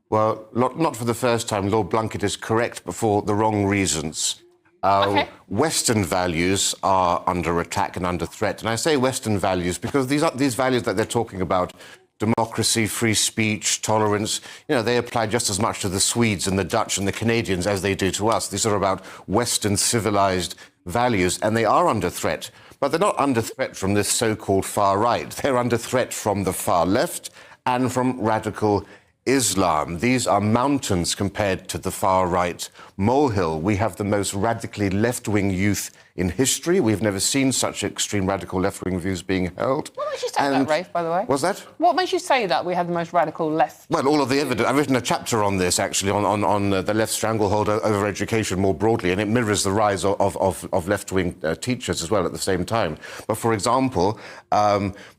Well, not for the first time. Lord Blunkett is correct, but for the wrong reasons. Okay. Western values are under attack and under threat. And I say Western values because these values that they're talking about, democracy, free speech, tolerance, they apply just as much to the Swedes and the Dutch and the Canadians as they do to us. These are about Western civilized values, and they are under threat. But they're not under threat from this so-called far right. They're under threat from the far left and from radical Islam. These are mountains compared to the far right molehill. We have the most radically left-wing youth in history. We've never seen such extreme radical left-wing views being held. What makes you say that, Rafe, by the way? Was that? What makes you say that we have the most radical left? Well, all of the evidence. I've written a chapter on this, actually, on the left stranglehold over education more broadly, and it mirrors the rise of left-wing teachers as well at the same time. But, for example,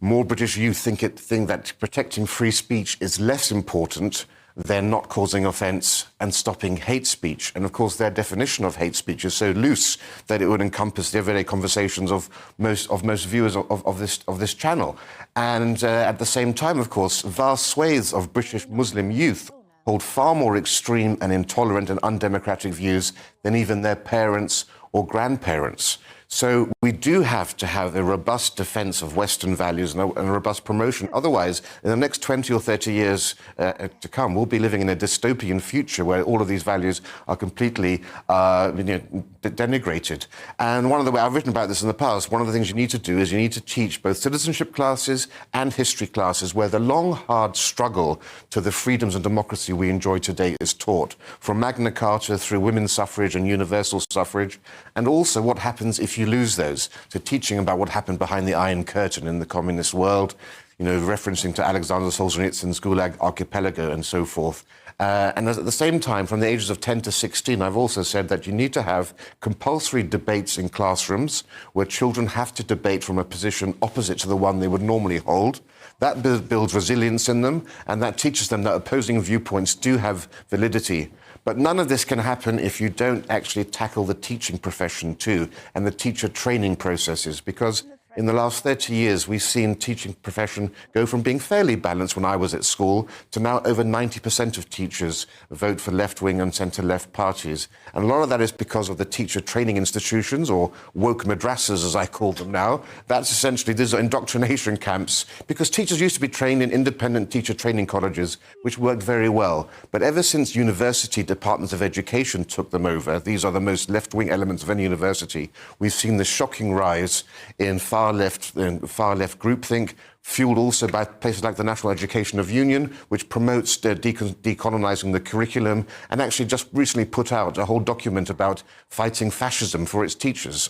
more British youth think that protecting free speech is less important than not causing offence and stopping hate speech. And, of course, their definition of hate speech is so loose that it would encompass the everyday conversations of most viewers of this channel. And at the same time, of course, vast swathes of British Muslim youth hold far more extreme and intolerant and undemocratic views than even their parents or grandparents. So we do have to have a robust defence of Western values and a robust promotion. Otherwise, in the next 20 or 30 years to come, we'll be living in a dystopian future where all of these values are completely denigrated. And one of the ways I've written about this in the past, one of the things you need to do is you need to teach both citizenship classes and history classes where the long, hard struggle to the freedoms and democracy we enjoy today is taught, from Magna Carta through women's suffrage and universal suffrage, and also what happens if you lose those. So teaching about what happened behind the Iron Curtain in the communist world, referencing to Alexander Solzhenitsyn's Gulag Archipelago and so forth. And at the same time, from the ages of 10 to 16, I've also said that you need to have compulsory debates in classrooms where children have to debate from a position opposite to the one they would normally hold. That builds resilience in them, and that teaches them that opposing viewpoints do have validity. But none of this can happen if you don't actually tackle the teaching profession too, and the teacher training processes, because in the last 30 years, we've seen teaching profession go from being fairly balanced when I was at school to now over 90% of teachers vote for left-wing and centre-left parties. And a lot of that is because of the teacher training institutions, or woke madrasas, as I call them now. That's essentially, these are indoctrination camps, because teachers used to be trained in independent teacher training colleges, which worked very well. But ever since university departments of education took them over, these are the most left-wing elements of any university, we've seen the shocking rise in far left groupthink, fueled also by places like the National Education of Union, which promotes decolonizing the curriculum, and actually just recently put out a whole document about fighting fascism for its teachers.